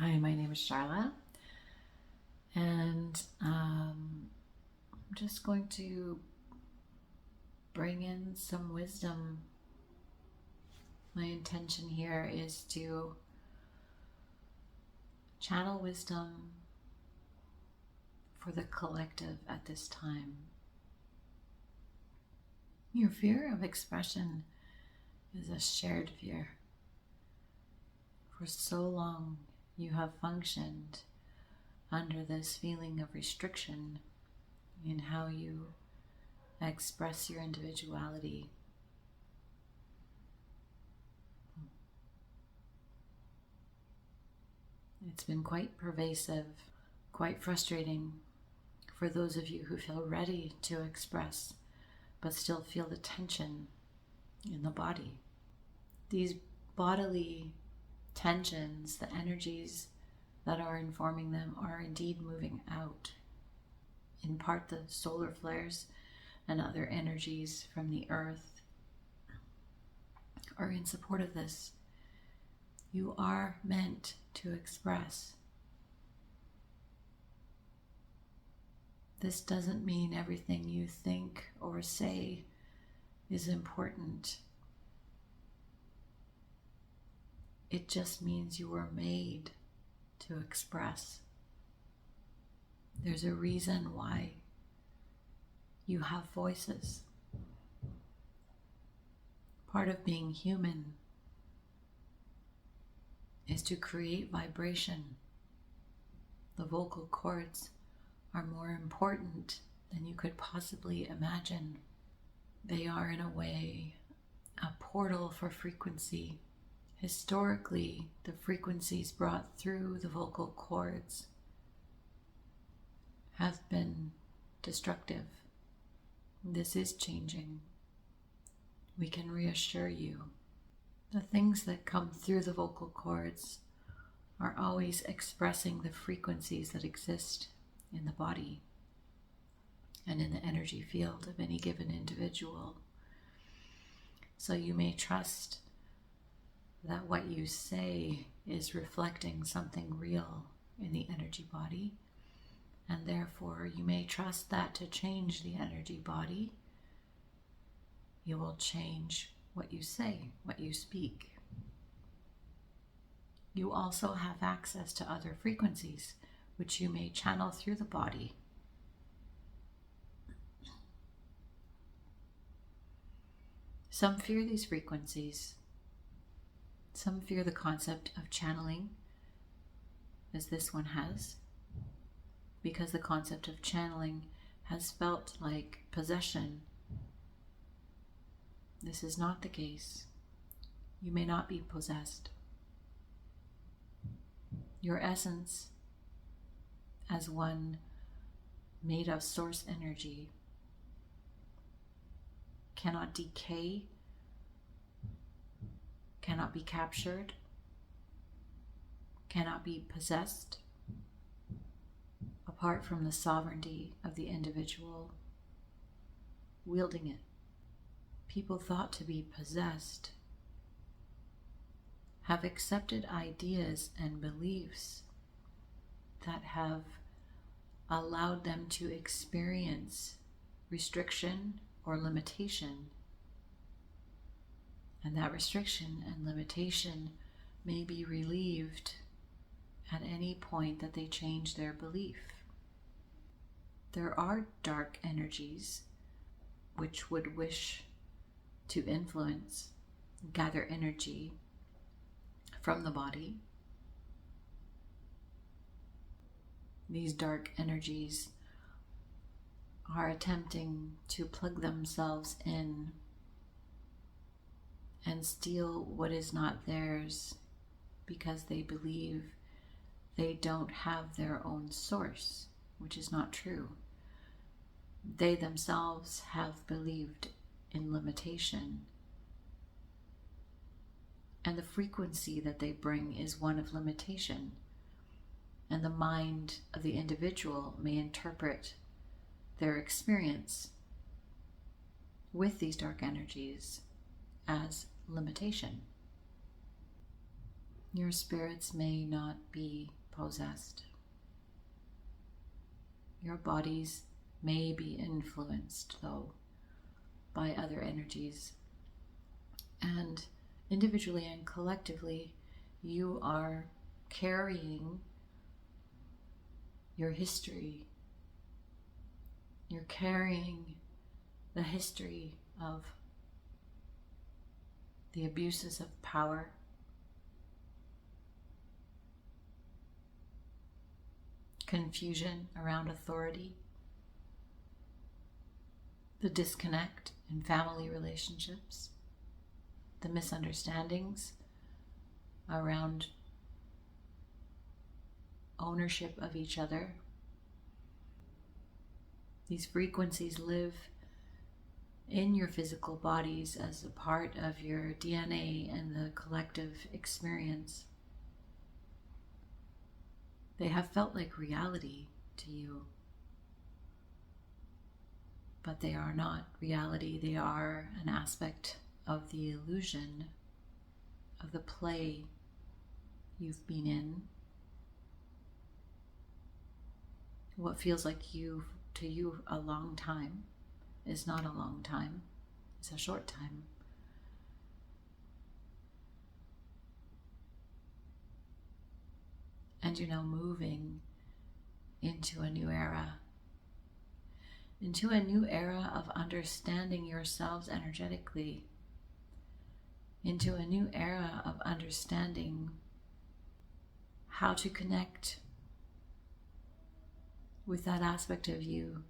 Hi, my name is Charla, and I'm just going to bring in some wisdom. My intention here is to channel wisdom for the collective at this time. Your fear of expression is a shared fear. For so long, you have functioned under this feeling of restriction in how you express your individuality. It's been quite pervasive, quite frustrating for those of you who feel ready to express, but still feel the tension in the body. These bodily tensions, the energies that are informing them, are indeed moving out. In part, the solar flares and other energies from the earth are in support of this. You are meant to express. This doesn't mean everything you think or say is important. It just means you were made to express. There's a reason why you have voices. Part of being human is to create vibration. The vocal cords are more important than you could possibly imagine. They are, in a way, a portal for frequency. Historically, the frequencies brought through the vocal cords have been destructive. This is changing. We can reassure you. The things that come through the vocal cords are always expressing the frequencies that exist in the body and in the energy field of any given individual. So you may trust that what you say is reflecting something real in the energy body, and therefore you may trust that to change the energy body, you will change what you say, what you speak. You also have access to other frequencies, which you may channel through the body. Some fear these frequencies. Some fear the concept of channeling, as this one has, because the concept of channeling has felt like possession. This is not the case. You may not be possessed. Your essence, as one made of source energy, cannot decay, cannot be captured, cannot be possessed, apart from the sovereignty of the individual wielding it. People thought to be possessed have accepted ideas and beliefs that have allowed them to experience restriction or limitation. And that restriction and limitation may be relieved at any point that they change their belief. There are dark energies which would wish to influence, gather energy from the body. These dark energies are attempting to plug themselves in and steal what is not theirs because they believe they don't have their own source, which is not true. They themselves have believed in limitation, and the frequency that they bring is one of limitation, and the mind of the individual may interpret their experience with these dark energies as limitation. Your spirits may not be possessed. Your bodies may be influenced, though, by other energies. And individually and collectively, you are carrying your history. You're carrying the history of the abuses of power, confusion around authority, the disconnect in family relationships, the misunderstandings around ownership of each other. These frequencies live in your physical bodies as a part of your DNA and the collective experience. They have felt like reality to you, but they are not reality. They are an aspect of the illusion of the play you've been in. What feels like to you a long time is not a long time. It's a short time. And you're now moving into a new era. Into a new era of understanding yourselves energetically. Into a new era of understanding how to connect with that aspect of you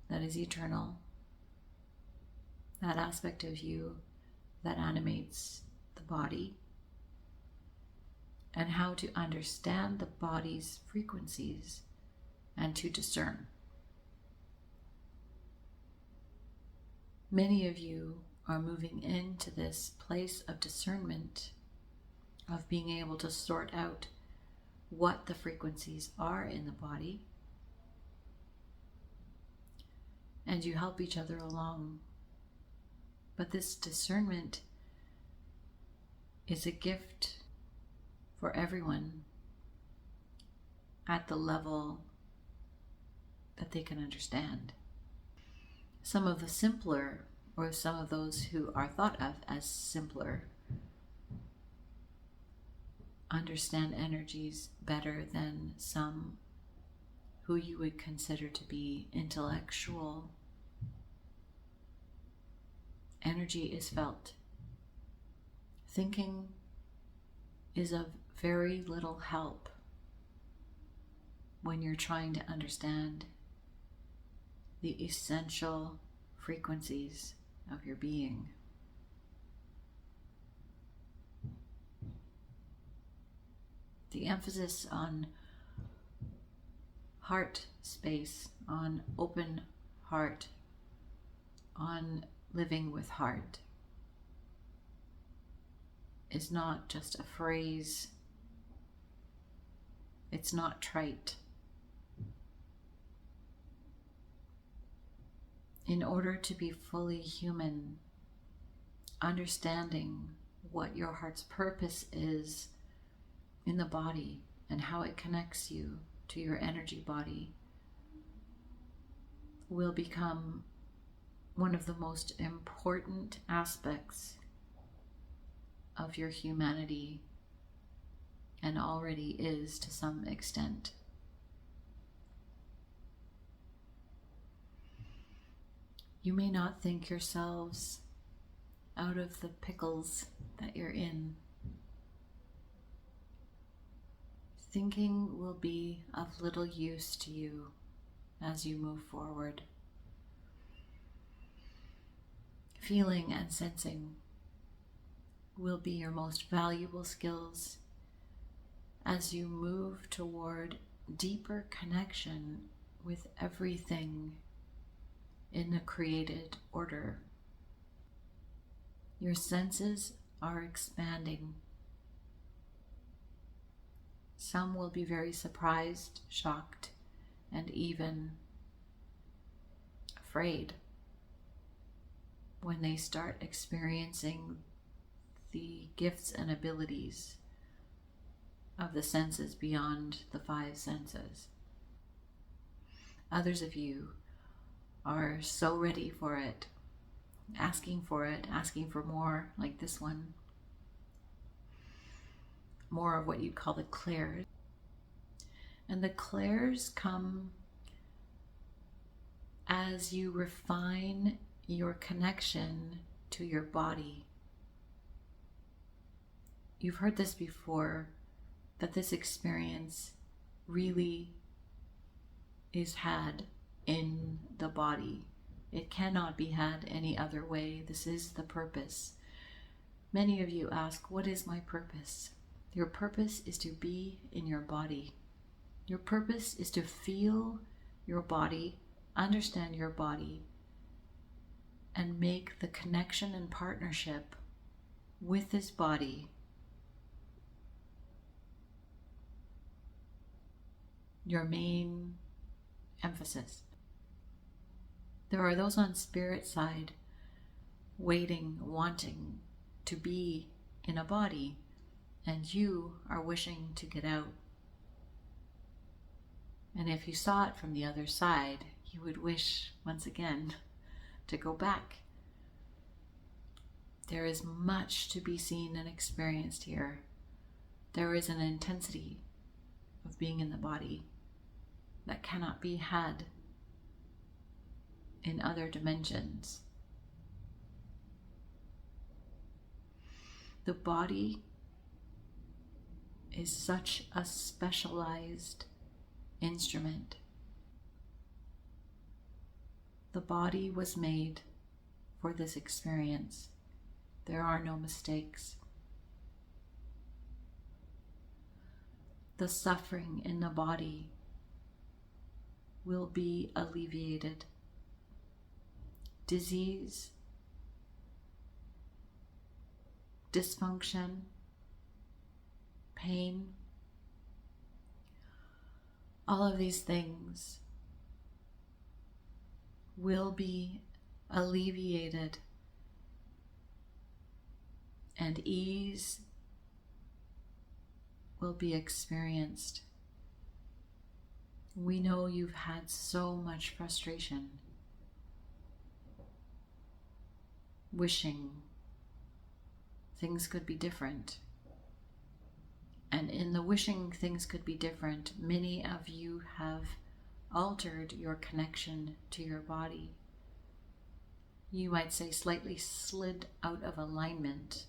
that is eternal. That aspect of you that animates the body. And how to understand the body's frequencies and to discern. Many of you are moving into this place of discernment, of being able to sort out what the frequencies are in the body, and you help each other along. But this discernment is a gift for everyone at the level that they can understand. Some of the simpler, or some of those who are thought of as simpler, understand energies better than some who you would consider to be intellectual. Energy is felt. Thinking is of very little help when you're trying to understand the essential frequencies of your being. The emphasis on heart space, on open heart, on living with heart, is not just a phrase. It's not trite. In order to be fully human, understanding what your heart's purpose is in the body and how it connects you to your energy body will become one of the most important aspects of your humanity, and already is to some extent. You may not think yourselves out of the pickles that you're in. Thinking will be of little use to you as you move forward. Feeling and sensing will be your most valuable skills as you move toward deeper connection with everything in the created order. Your senses are expanding. Some will be very surprised, shocked, and even afraid when they start experiencing the gifts and abilities of the senses beyond the five senses. Others of you are so ready for it, asking for more, like this one. More of what you'd call the clairs. And the clairs come as you refine your connection to your body. You've heard this before, that this experience really is had in the body. It cannot be had any other way. This is the purpose. Many of you ask, what is my purpose? Your purpose is to be in your body. Your purpose is to feel your body, understand your body, and make the connection and partnership with this body your main emphasis. There are those on spirit side waiting, wanting to be in a body, and you are wishing to get out. And if you saw it from the other side, you would wish once again to go back. There is much to be seen and experienced here. There is an intensity of being in the body that cannot be had in other dimensions. The body is such a specialized instrument. The body was made for this experience. There are no mistakes. The suffering in the body will be alleviated. Disease, dysfunction, pain, all of these things will be alleviated, and ease will be experienced. We know you've had so much frustration, wishing things could be different. And in the wishing things could be different, many of you have altered your connection to your body. You might say slightly slid out of alignment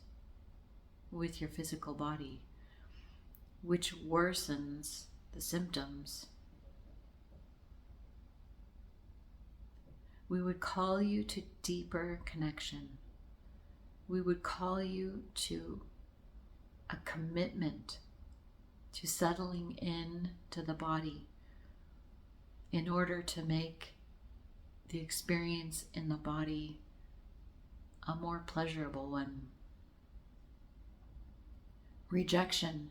with your physical body, which worsens the symptoms. We would call you to deeper connection. We would call you to a commitment to settling in to the body in order to make the experience in the body a more pleasurable one. Rejection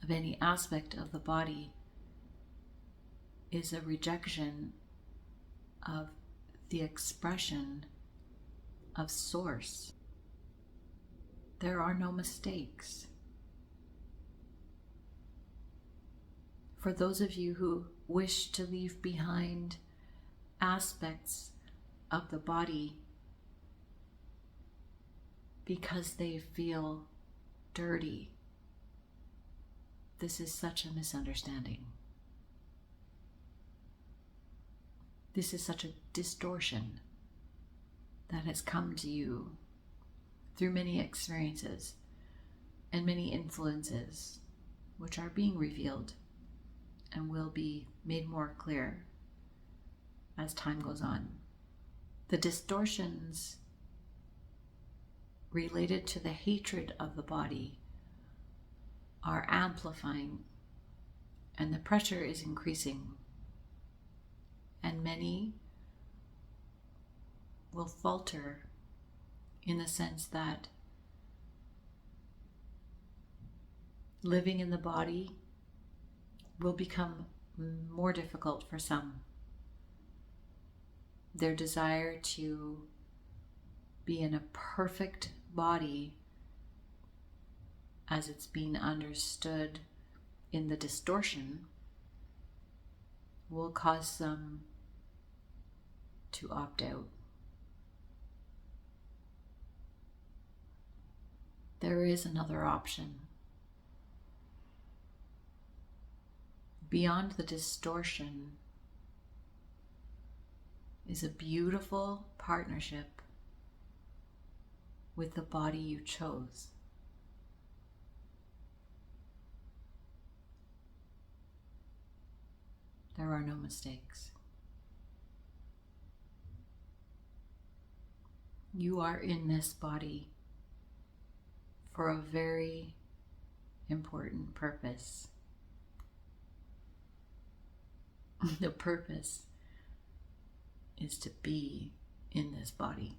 of any aspect of the body is a rejection of the expression of source. There are no mistakes. For those of you who wish to leave behind aspects of the body because they feel dirty, this is such a misunderstanding. This is such a distortion that has come to you through many experiences and many influences, which are being revealed and will be made more clear as time goes on. The distortions related to the hatred of the body are amplifying, and the pressure is increasing. And many will falter in the sense that living in the body will become more difficult for some. Their desire to be in a perfect body as it's being understood in the distortion will cause some to opt out. There is another option. Beyond the distortion is a beautiful partnership with the body you chose. There are no mistakes. You are in this body for a very important purpose. The purpose is to be in this body.